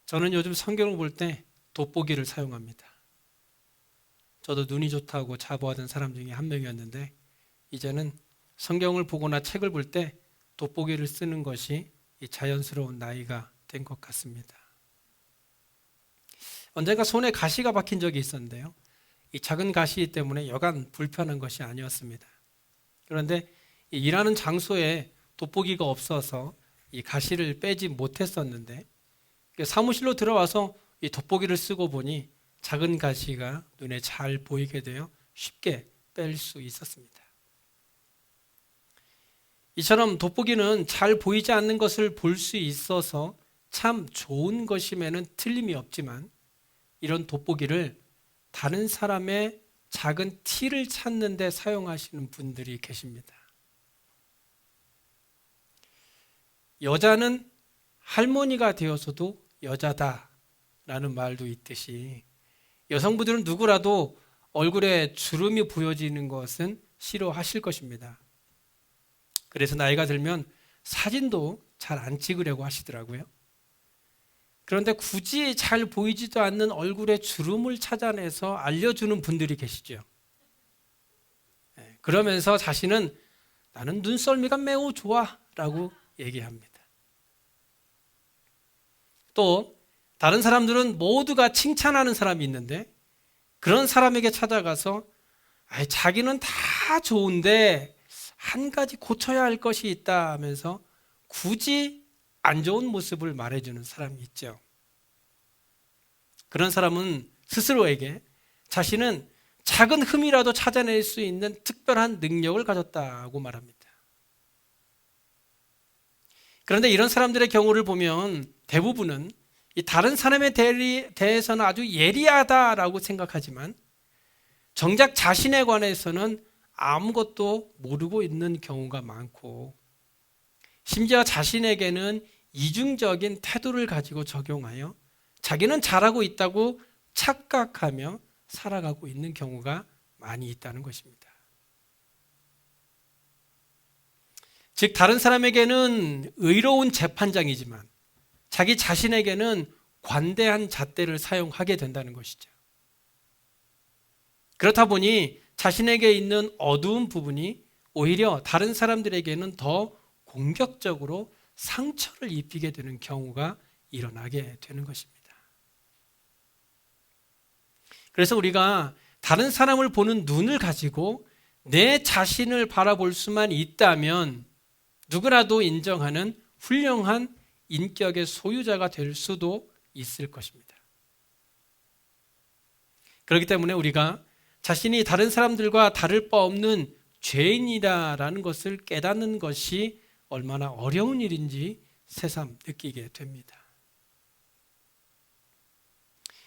저는 요즘 성경을 볼 때 돋보기를 사용합니다. 저도 눈이 좋다고 자부하던 사람 중에 한 명이었는데 이제는 성경을 보거나 책을 볼 때 돋보기를 쓰는 것이 자연스러운 나이가 된 것 같습니다. 언젠가 손에 가시가 박힌 적이 있었는데요. 이 작은 가시 때문에 여간 불편한 것이 아니었습니다. 그런데 일하는 장소에 돋보기가 없어서 이 가시를 빼지 못했었는데 사무실로 들어와서 이 돋보기를 쓰고 보니 작은 가시가 눈에 잘 보이게 되어 쉽게 뺄 수 있었습니다. 이처럼 돋보기는 잘 보이지 않는 것을 볼 수 있어서 참 좋은 것임에는 틀림이 없지만 이런 돋보기를 다른 사람의 작은 티를 찾는 데 사용하시는 분들이 계십니다. 여자는 할머니가 되어서도 여자다라는 말도 있듯이 여성분들은 누구라도 얼굴에 주름이 보여지는 것은 싫어하실 것입니다. 그래서 나이가 들면 사진도 잘 안 찍으려고 하시더라고요. 그런데 굳이 잘 보이지도 않는 얼굴에 주름을 찾아내서 알려주는 분들이 계시죠. 그러면서 자신은 나는 눈썰미가 매우 좋아 라고 얘기합니다. 또 다른 사람들은 모두가 칭찬하는 사람이 있는데 그런 사람에게 찾아가서 자기는 다 좋은데 한 가지 고쳐야 할 것이 있다 하면서 굳이 안 좋은 모습을 말해주는 사람이 있죠. 그런 사람은 스스로에게 자신은 작은 흠이라도 찾아낼 수 있는 특별한 능력을 가졌다고 말합니다. 그런데 이런 사람들의 경우를 보면 대부분은 이 다른 사람에 대해서는 아주 예리하다라고 생각하지만 정작 자신에 관해서는 아무것도 모르고 있는 경우가 많고 심지어 자신에게는 이중적인 태도를 가지고 적용하여 자기는 잘하고 있다고 착각하며 살아가고 있는 경우가 많이 있다는 것입니다. 즉 다른 사람에게는 의로운 재판장이지만 자기 자신에게는 관대한 잣대를 사용하게 된다는 것이죠. 그렇다 보니 자신에게 있는 어두운 부분이 오히려 다른 사람들에게는 더 공격적으로 상처를 입히게 되는 경우가 일어나게 되는 것입니다. 그래서 우리가 다른 사람을 보는 눈을 가지고 내 자신을 바라볼 수만 있다면 누구라도 인정하는 훌륭한 인격의 소유자가 될 수도 있을 것입니다. 그렇기 때문에 우리가 자신이 다른 사람들과 다를 바 없는 죄인이다라는 것을 깨닫는 것이 얼마나 어려운 일인지 새삼 느끼게 됩니다.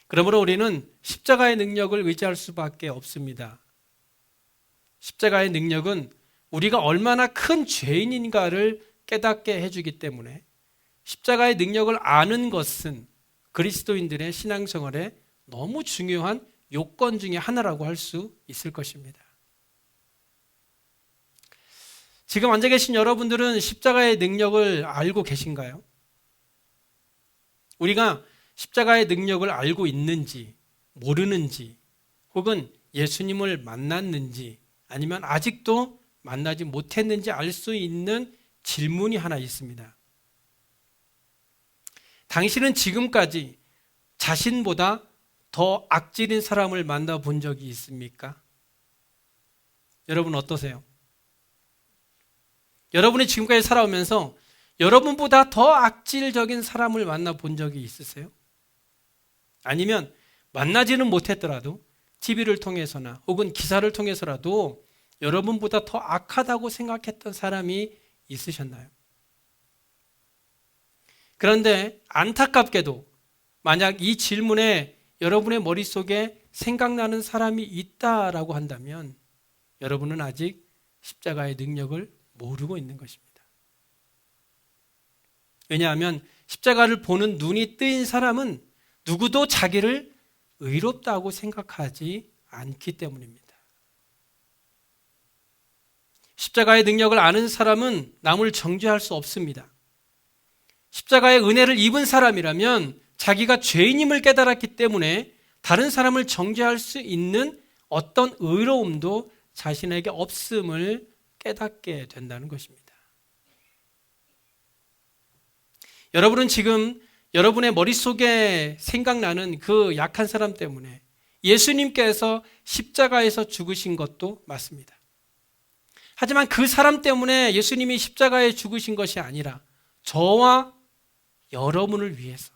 그러므로 우리는 십자가의 능력을 의지할 수밖에 없습니다. 십자가의 능력은 우리가 얼마나 큰 죄인인가를 깨닫게 해주기 때문에 십자가의 능력을 아는 것은 그리스도인들의 신앙생활에 너무 중요한 요건 중에 하나라고 할 수 있을 것입니다. 지금 앉아 계신 여러분들은 십자가의 능력을 알고 계신가요? 우리가 십자가의 능력을 알고 있는지 모르는지 혹은 예수님을 만났는지 아니면 아직도 만나지 못했는지 알 수 있는 질문이 하나 있습니다. 당신은 지금까지 자신보다 더 악질인 사람을 만나본 적이 있습니까? 여러분 어떠세요? 여러분이 지금까지 살아오면서 여러분보다 더 악질적인 사람을 만나본 적이 있으세요? 아니면 만나지는 못했더라도 TV를 통해서나 혹은 기사를 통해서라도 여러분보다 더 악하다고 생각했던 사람이 있으셨나요? 그런데 안타깝게도 만약 이 질문에 여러분의 머릿속에 생각나는 사람이 있다라고 한다면 여러분은 아직 십자가의 능력을 모르고 있는 것입니다. 왜냐하면 십자가를 보는 눈이 뜨인 사람은 누구도 자기를 의롭다고 생각하지 않기 때문입니다. 십자가의 능력을 아는 사람은 남을 정죄할 수 없습니다. 십자가의 은혜를 입은 사람이라면 자기가 죄인임을 깨달았기 때문에 다른 사람을 정죄할 수 있는 어떤 의로움도 자신에게 없음을 깨닫게 된다는 것입니다. 여러분은 지금 여러분의 머릿속에 생각나는 그 약한 사람 때문에 예수님께서 십자가에서 죽으신 것도 맞습니다. 하지만 그 사람 때문에 예수님이 십자가에 죽으신 것이 아니라 저와 여러분을 위해서,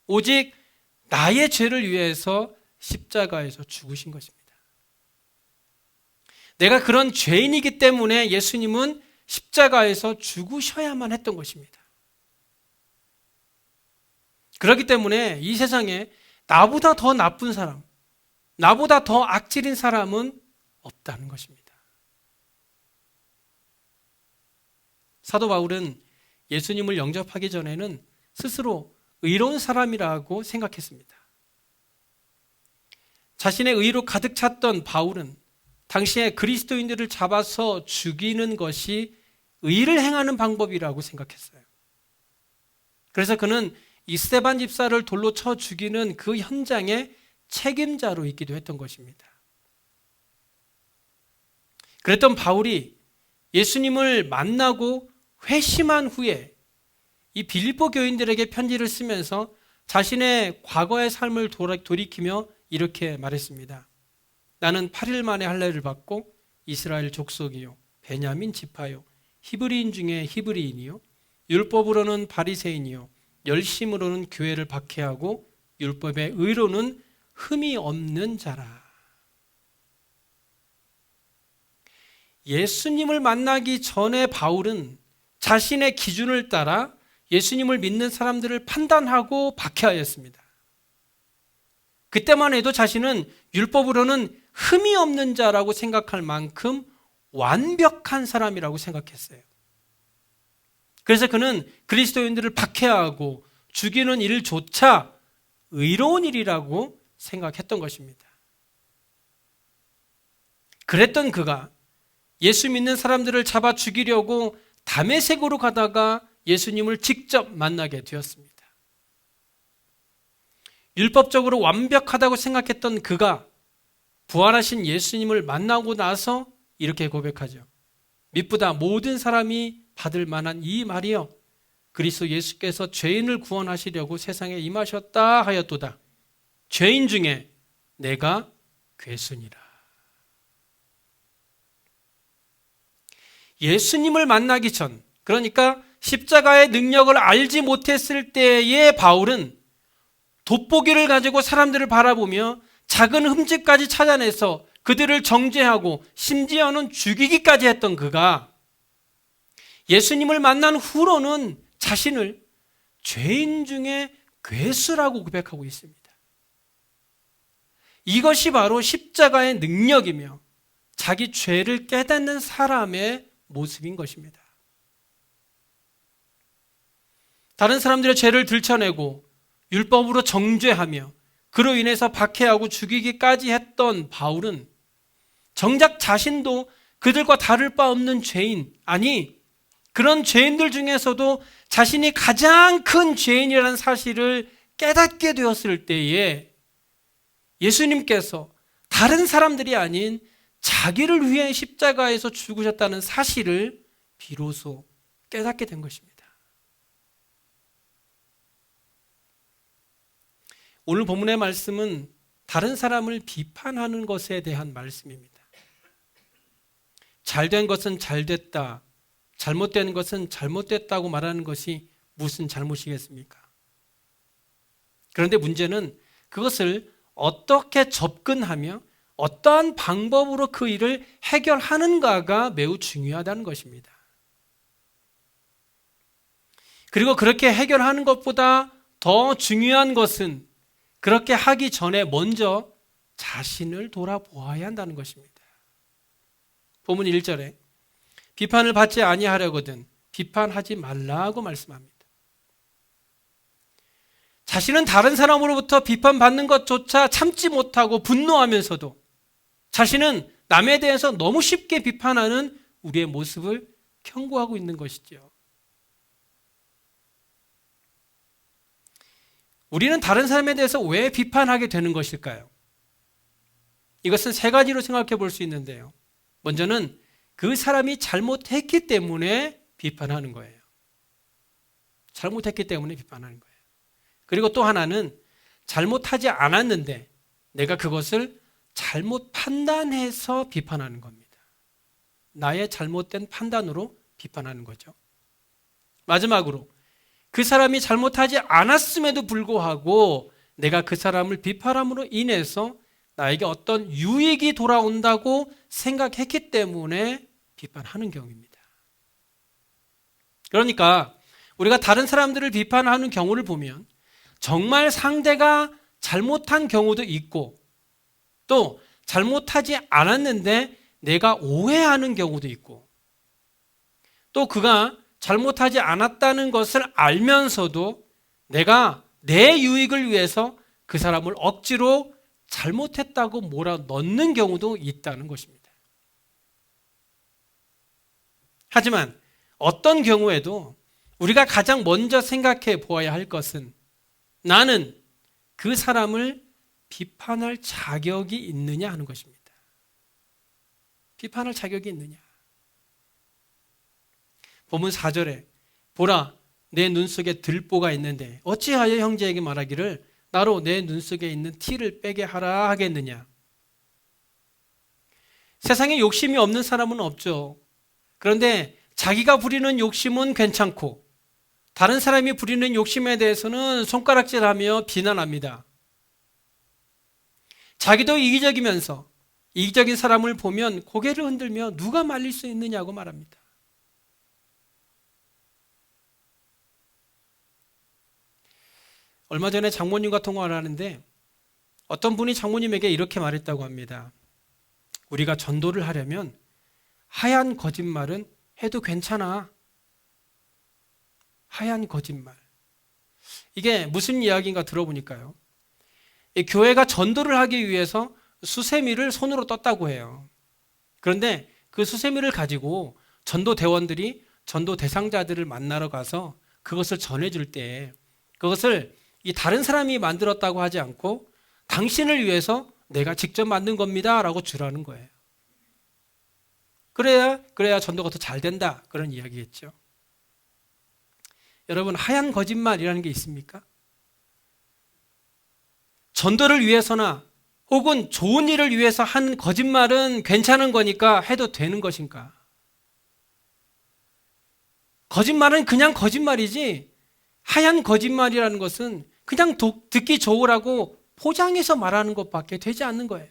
오직 나의 죄를 위해서 십자가에서 죽으신 것입니다. 내가 그런 죄인이기 때문에 예수님은 십자가에서 죽으셔야만 했던 것입니다. 그렇기 때문에 이 세상에 나보다 더 나쁜 사람, 나보다 더 악질인 사람은 없다는 것입니다. 사도 바울은 예수님을 영접하기 전에는 스스로 의로운 사람이라고 생각했습니다. 자신의 의로 가득 찼던 바울은 당시에 그리스도인들을 잡아서 죽이는 것이 의를 행하는 방법이라고 생각했어요. 그래서 그는 이 스데반 집사를 돌로 쳐 죽이는 그 현장의 책임자로 있기도 했던 것입니다. 그랬던 바울이 예수님을 만나고 회심한 후에 이 빌립보 교인들에게 편지를 쓰면서 자신의 과거의 삶을 돌이키며 이렇게 말했습니다. 나는 8일 만에 할례를 받고 이스라엘 족속이요 베냐민 지파요 히브리인 중에 히브리인이요 율법으로는 바리새인이요 열심으로는 교회를 박해하고 율법의 의로는 흠이 없는 자라. 예수님을 만나기 전에 바울은 자신의 기준을 따라 예수님을 믿는 사람들을 판단하고 박해하였습니다. 그때만 해도 자신은 율법으로는 흠이 없는 자라고 생각할 만큼 완벽한 사람이라고 생각했어요. 그래서 그는 그리스도인들을 박해하고 죽이는 일조차 의로운 일이라고 생각했던 것입니다. 그랬던 그가 예수 믿는 사람들을 잡아 죽이려고 다메섹으로 가다가 예수님을 직접 만나게 되었습니다. 율법적으로 완벽하다고 생각했던 그가 부활하신 예수님을 만나고 나서 이렇게 고백하죠. 미쁘다 모든 사람이 받을 만한 이 말이여 그리스도 예수께서 죄인을 구원하시려고 세상에 임하셨다 하였도다. 죄인 중에 내가 괴순이라. 예수님을 만나기 전, 그러니까 십자가의 능력을 알지 못했을 때의 바울은 돋보기를 가지고 사람들을 바라보며 작은 흠집까지 찾아내서 그들을 정죄하고 심지어는 죽이기까지 했던 그가 예수님을 만난 후로는 자신을 죄인 중에 괴수라고 고백하고 있습니다. 이것이 바로 십자가의 능력이며 자기 죄를 깨닫는 사람의 모습인 것입니다. 다른 사람들의 죄를 들춰내고 율법으로 정죄하며 그로 인해서 박해하고 죽이기까지 했던 바울은 정작 자신도 그들과 다를 바 없는 죄인, 아니 그런 죄인들 중에서도 자신이 가장 큰 죄인이라는 사실을 깨닫게 되었을 때에 예수님께서 다른 사람들이 아닌 자기를 위해 십자가에서 죽으셨다는 사실을 비로소 깨닫게 된 것입니다. 오늘 본문의 말씀은 다른 사람을 비판하는 것에 대한 말씀입니다. 잘된 것은 잘됐다, 잘못된 것은 잘못됐다고 말하는 것이 무슨 잘못이겠습니까? 그런데 문제는 그것을 어떻게 접근하며 어떠한 방법으로 그 일을 해결하는가가 매우 중요하다는 것입니다. 그리고 그렇게 해결하는 것보다 더 중요한 것은 그렇게 하기 전에 먼저 자신을 돌아보아야 한다는 것입니다. 본문 1절에 비판을 받지 아니하려거든 비판하지 말라고 말씀합니다. 자신은 다른 사람으로부터 비판받는 것조차 참지 못하고 분노하면서도 자신은 남에 대해서 너무 쉽게 비판하는 우리의 모습을 경고하고 있는 것이죠. 우리는 다른 사람에 대해서 왜 비판하게 되는 것일까요? 이것은 세 가지로 생각해 볼 수 있는데요. 먼저는 그 사람이 잘못했기 때문에 비판하는 거예요. 잘못했기 때문에 비판하는 거예요. 그리고 또 하나는 잘못하지 않았는데 내가 그것을 잘못 판단해서 비판하는 겁니다. 나의 잘못된 판단으로 비판하는 거죠. 마지막으로 그 사람이 잘못하지 않았음에도 불구하고 내가 그 사람을 비판함으로 인해서 나에게 어떤 유익이 돌아온다고 생각했기 때문에 비판하는 경우입니다. 그러니까 우리가 다른 사람들을 비판하는 경우를 보면 정말 상대가 잘못한 경우도 있고 또 잘못하지 않았는데 내가 오해하는 경우도 있고 또 그가 잘못하지 않았다는 것을 알면서도 내가 내 유익을 위해서 그 사람을 억지로 잘못했다고 몰아넣는 경우도 있다는 것입니다. 하지만 어떤 경우에도 우리가 가장 먼저 생각해 보아야 할 것은 나는 그 사람을 비판할 자격이 있느냐 하는 것입니다. 비판할 자격이 있느냐. 본문 4절에 보라 내 눈 속에 들보가 있는데 어찌하여 형제에게 말하기를 나로 내 눈 속에 있는 티를 빼게 하라 하겠느냐. 세상에 욕심이 없는 사람은 없죠. 그런데 자기가 부리는 욕심은 괜찮고 다른 사람이 부리는 욕심에 대해서는 손가락질하며 비난합니다. 자기도 이기적이면서 이기적인 사람을 보면 고개를 흔들며 누가 말릴 수 있느냐고 말합니다. 얼마 전에 장모님과 통화를 하는데 어떤 분이 장모님에게 이렇게 말했다고 합니다. 우리가 전도를 하려면 하얀 거짓말은 해도 괜찮아. 하얀 거짓말. 이게 무슨 이야기인가 들어보니까요. 이 교회가 전도를 하기 위해서 수세미를 손으로 떴다고 해요. 그런데 그 수세미를 가지고 전도 대원들이 전도 대상자들을 만나러 가서 그것을 전해줄 때 그것을 이 다른 사람이 만들었다고 하지 않고 당신을 위해서 내가 직접 만든 겁니다 라고 주라는 거예요. 그래야 전도가 더 잘 된다 그런 이야기겠죠. 여러분 하얀 거짓말이라는 게 있습니까? 전도를 위해서나 혹은 좋은 일을 위해서 하는 거짓말은 괜찮은 거니까 해도 되는 것인가? 거짓말은 그냥 거짓말이지 하얀 거짓말이라는 것은 그냥 듣기 좋으라고 포장해서 말하는 것밖에 되지 않는 거예요.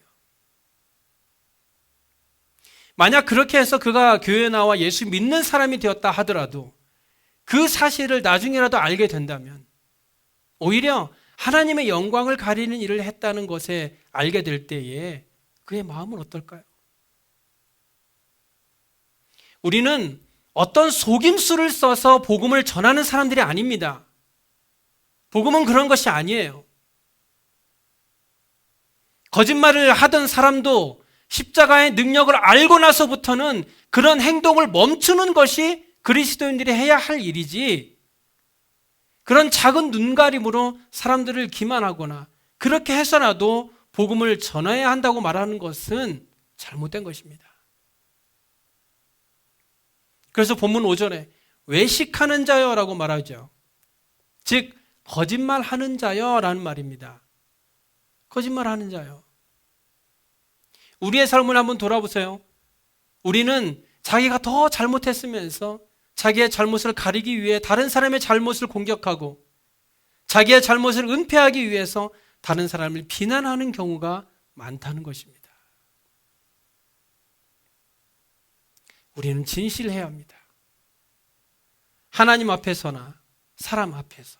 만약 그렇게 해서 그가 교회에 나와 예수 믿는 사람이 되었다 하더라도 그 사실을 나중에라도 알게 된다면 오히려 하나님의 영광을 가리는 일을 했다는 것에 알게 될 때에 그의 마음은 어떨까요? 우리는 어떤 속임수를 써서 복음을 전하는 사람들이 아닙니다. 복음은 그런 것이 아니에요. 거짓말을 하던 사람도 십자가의 능력을 알고 나서부터는 그런 행동을 멈추는 것이 그리스도인들이 해야 할 일이지 그런 작은 눈가림으로 사람들을 기만하거나 그렇게 해서라도 복음을 전해야 한다고 말하는 것은 잘못된 것입니다. 그래서 본문 5절에 외식하는 자여라고 말하죠. 즉 거짓말하는 자여라는 말입니다. 거짓말하는 자요. 우리의 삶을 한번 돌아보세요. 우리는 자기가 더 잘못했으면서 자기의 잘못을 가리기 위해 다른 사람의 잘못을 공격하고 자기의 잘못을 은폐하기 위해서 다른 사람을 비난하는 경우가 많다는 것입니다. 우리는 진실해야 합니다. 하나님 앞에서나 사람 앞에서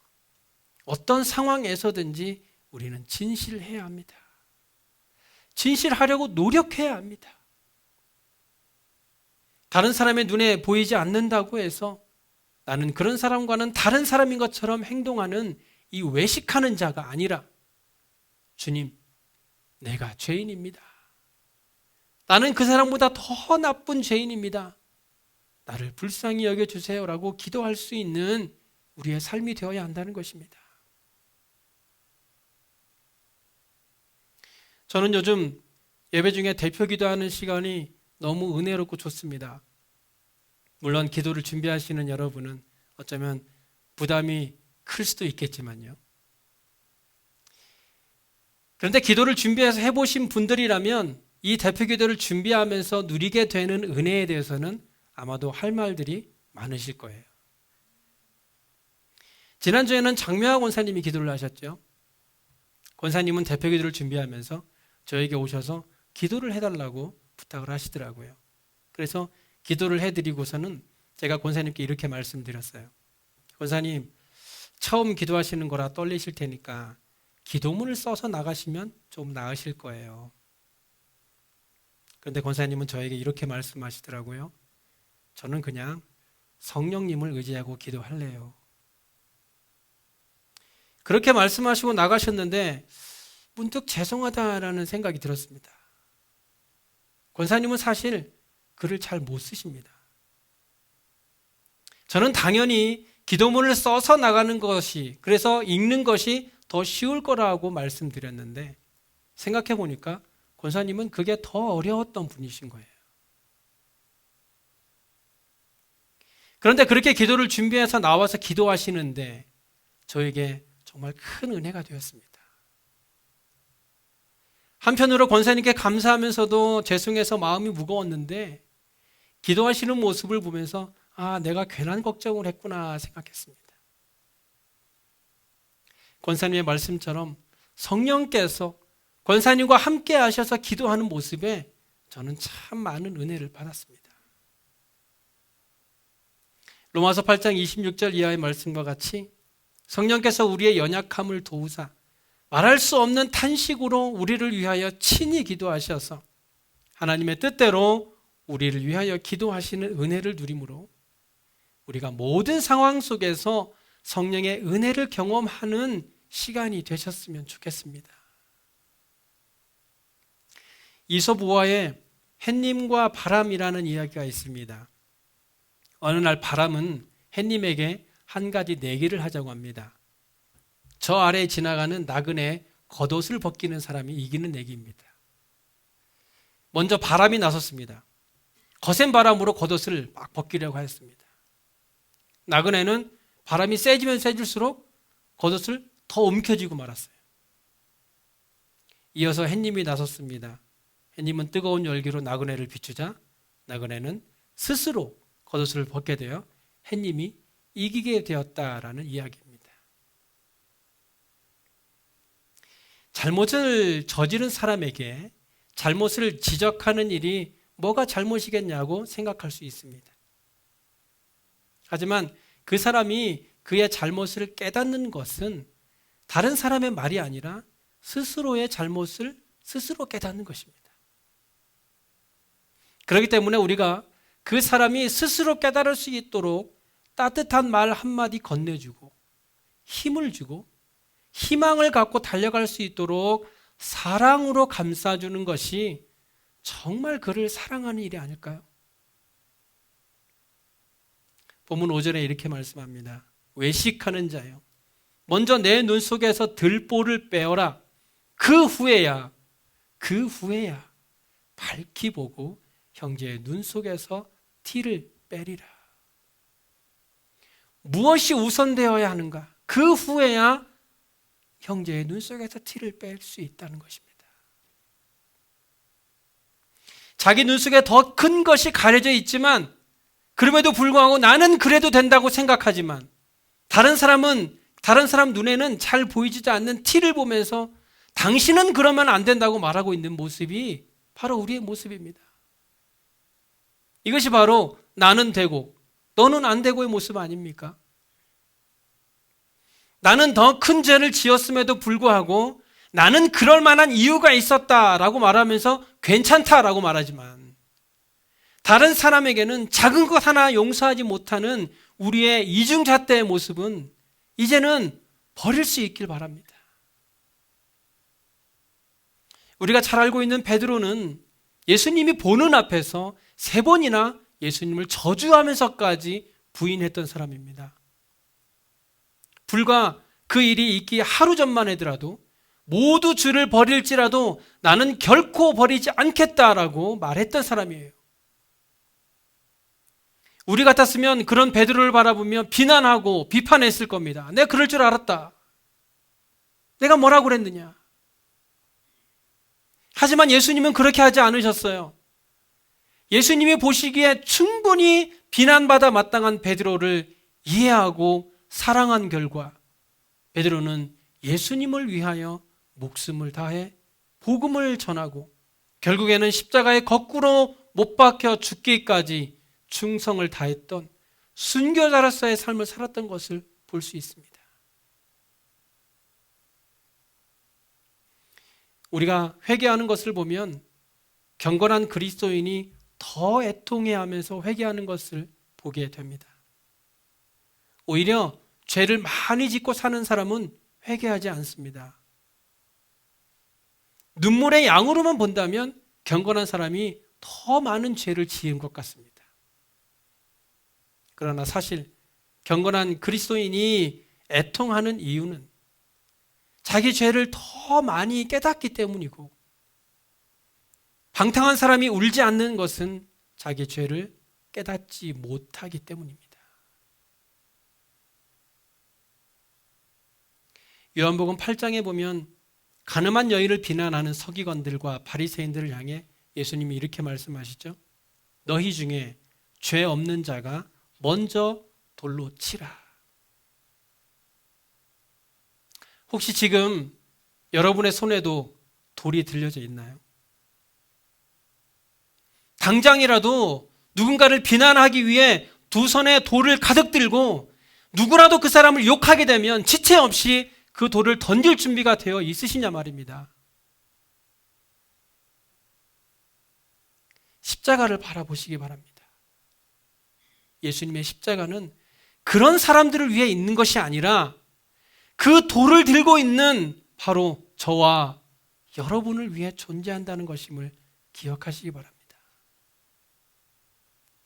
어떤 상황에서든지 우리는 진실해야 합니다. 진실하려고 노력해야 합니다. 다른 사람의 눈에 보이지 않는다고 해서 나는 그런 사람과는 다른 사람인 것처럼 행동하는 이 외식하는 자가 아니라 주님, 내가 죄인입니다. 나는 그 사람보다 더 나쁜 죄인입니다. 나를 불쌍히 여겨주세요라고 기도할 수 있는 우리의 삶이 되어야 한다는 것입니다. 저는 요즘 예배 중에 대표 기도하는 시간이 너무 은혜롭고 좋습니다. 물론 기도를 준비하시는 여러분은 어쩌면 부담이 클 수도 있겠지만요. 그런데 기도를 준비해서 해보신 분들이라면 이 대표 기도를 준비하면서 누리게 되는 은혜에 대해서는 아마도 할 말들이 많으실 거예요. 지난주에는 장명하 권사님이 기도를 하셨죠. 권사님은 대표 기도를 준비하면서 저에게 오셔서 기도를 해달라고 부탁을 하시더라고요. 그래서 기도를 해드리고서는 제가 권사님께 이렇게 말씀드렸어요. 권사님, 처음 기도하시는 거라 떨리실 테니까 기도문을 써서 나가시면 좀 나으실 거예요. 그런데 권사님은 저에게 이렇게 말씀하시더라고요. 저는 그냥 성령님을 의지하고 기도할래요. 그렇게 말씀하시고 나가셨는데 문득 죄송하다라는 생각이 들었습니다. 권사님은 사실 글을 잘 못 쓰십니다. 저는 당연히 기도문을 써서 나가는 것이, 그래서 읽는 것이 더 쉬울 거라고 말씀드렸는데 생각해 보니까 권사님은 그게 더 어려웠던 분이신 거예요. 그런데 그렇게 기도를 준비해서 나와서 기도하시는데 저에게 정말 큰 은혜가 되었습니다. 한편으로 권사님께 감사하면서도 죄송해서 마음이 무거웠는데 기도하시는 모습을 보면서 내가 괜한 걱정을 했구나 생각했습니다. 권사님의 말씀처럼 성령께서 권사님과 함께 하셔서 기도하는 모습에 저는 참 많은 은혜를 받았습니다. 로마서 8장 26절 이하의 말씀과 같이 성령께서 우리의 연약함을 도우사 말할 수 없는 탄식으로 우리를 위하여 친히 기도하셔서 하나님의 뜻대로 우리를 위하여 기도하시는 은혜를 누리므로 우리가 모든 상황 속에서 성령의 은혜를 경험하는 시간이 되셨으면 좋겠습니다. 이솝 우화에 햇님과 바람이라는 이야기가 있습니다. 어느 날 바람은 햇님에게 한 가지 내기를 하자고 합니다. 저 아래에 지나가는 나그네의 겉옷을 벗기는 사람이 이기는 내기입니다. 먼저 바람이 나섰습니다. 거센 바람으로 겉옷을 막 벗기려고 하였습니다. 나그네는 바람이 세지면 세질수록 겉옷을 더 움켜쥐고 말았어요. 이어서 햇님이 나섰습니다. 햇님은 뜨거운 열기로 나그네를 비추자 나그네는 스스로 겉옷을 벗게 되어 햇님이 이기게 되었다라는 이야기입니다. 잘못을 저지른 사람에게 잘못을 지적하는 일이 뭐가 잘못이겠냐고 생각할 수 있습니다. 하지만 그 사람이 그의 잘못을 깨닫는 것은 다른 사람의 말이 아니라 스스로의 잘못을 스스로 깨닫는 것입니다. 그렇기 때문에 우리가 그 사람이 스스로 깨달을 수 있도록 따뜻한 말 한마디 건네주고 힘을 주고 희망을 갖고 달려갈 수 있도록 사랑으로 감싸주는 것이 정말 그를 사랑하는 일이 아닐까요? 본문 5절에 이렇게 말씀합니다. 외식하는 자여 먼저 내 눈 속에서 들보를 빼어라. 그 후에야 밝히 보고 형제의 눈 속에서 티를 빼리라. 무엇이 우선되어야 하는가? 그 후에야 형제의 눈 속에서 티를 뺄 수 있다는 것입니다. 자기 눈 속에 더 큰 것이 가려져 있지만 그럼에도 불구하고 나는 그래도 된다고 생각하지만 다른 사람 눈에는 잘 보이지 않는 티를 보면서 당신은 그러면 안 된다고 말하고 있는 모습이 바로 우리의 모습입니다. 이것이 바로 나는 되고 너는 안 되고의 모습 아닙니까? 나는 더 큰 죄를 지었음에도 불구하고 나는 그럴 만한 이유가 있었다라고 말하면서 괜찮다라고 말하지만 다른 사람에게는 작은 것 하나 용서하지 못하는 우리의 이중잣대의 모습은 이제는 버릴 수 있길 바랍니다. 우리가 잘 알고 있는 베드로는 예수님이 보는 앞에서 3번이나 예수님을 저주하면서까지 부인했던 사람입니다. 불과 그 일이 있기 하루 전만 하더라도 모두 주를 버릴지라도 나는 결코 버리지 않겠다라고 말했던 사람이에요. 우리 같았으면 그런 베드로를 바라보며 비난하고 비판했을 겁니다. 내가 그럴 줄 알았다. 내가 뭐라고 그랬느냐. 하지만 예수님은 그렇게 하지 않으셨어요. 예수님이 보시기에 충분히 비난받아 마땅한 베드로를 이해하고 사랑한 결과 베드로는 예수님을 위하여 목숨을 다해 복음을 전하고 결국에는 십자가에 거꾸로 못 박혀 죽기까지 충성을 다했던 순교자로서의 삶을 살았던 것을 볼 수 있습니다. 우리가 회개하는 것을 보면 경건한 그리스도인이 더 애통해하면서 회개하는 것을 보게 됩니다. 오히려 죄를 많이 짓고 사는 사람은 회개하지 않습니다. 눈물의 양으로만 본다면 경건한 사람이 더 많은 죄를 지은 것 같습니다. 그러나 사실 경건한 그리스도인이 애통하는 이유는 자기 죄를 더 많이 깨닫기 때문이고, 방탕한 사람이 울지 않는 것은 자기 죄를 깨닫지 못하기 때문입니다. 요한복음 8장에 보면 가늠한 여인을 비난하는 서기관들과 바리새인들을 향해 예수님이 이렇게 말씀하시죠. 너희 중에 죄 없는 자가 먼저 돌로 치라. 혹시 지금 여러분의 손에도 돌이 들려져 있나요? 당장이라도 누군가를 비난하기 위해 두 손에 돌을 가득 들고 누구라도 그 사람을 욕하게 되면 지체 없이 그 돌을 던질 준비가 되어 있으시냐 말입니다. 십자가를 바라보시기 바랍니다. 예수님의 십자가는 그런 사람들을 위해 있는 것이 아니라 그 돌을 들고 있는 바로 저와 여러분을 위해 존재한다는 것임을 기억하시기 바랍니다.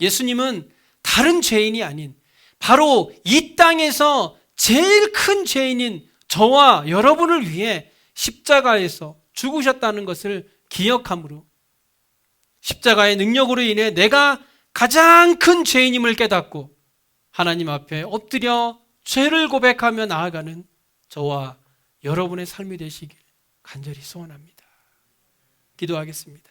예수님은 다른 죄인이 아닌 바로 이 땅에서 제일 큰 죄인인 저와 여러분을 위해 십자가에서 죽으셨다는 것을 기억함으로 십자가의 능력으로 인해 내가 가장 큰 죄인임을 깨닫고 하나님 앞에 엎드려 죄를 고백하며 나아가는 저와 여러분의 삶이 되시길 간절히 소원합니다. 기도하겠습니다.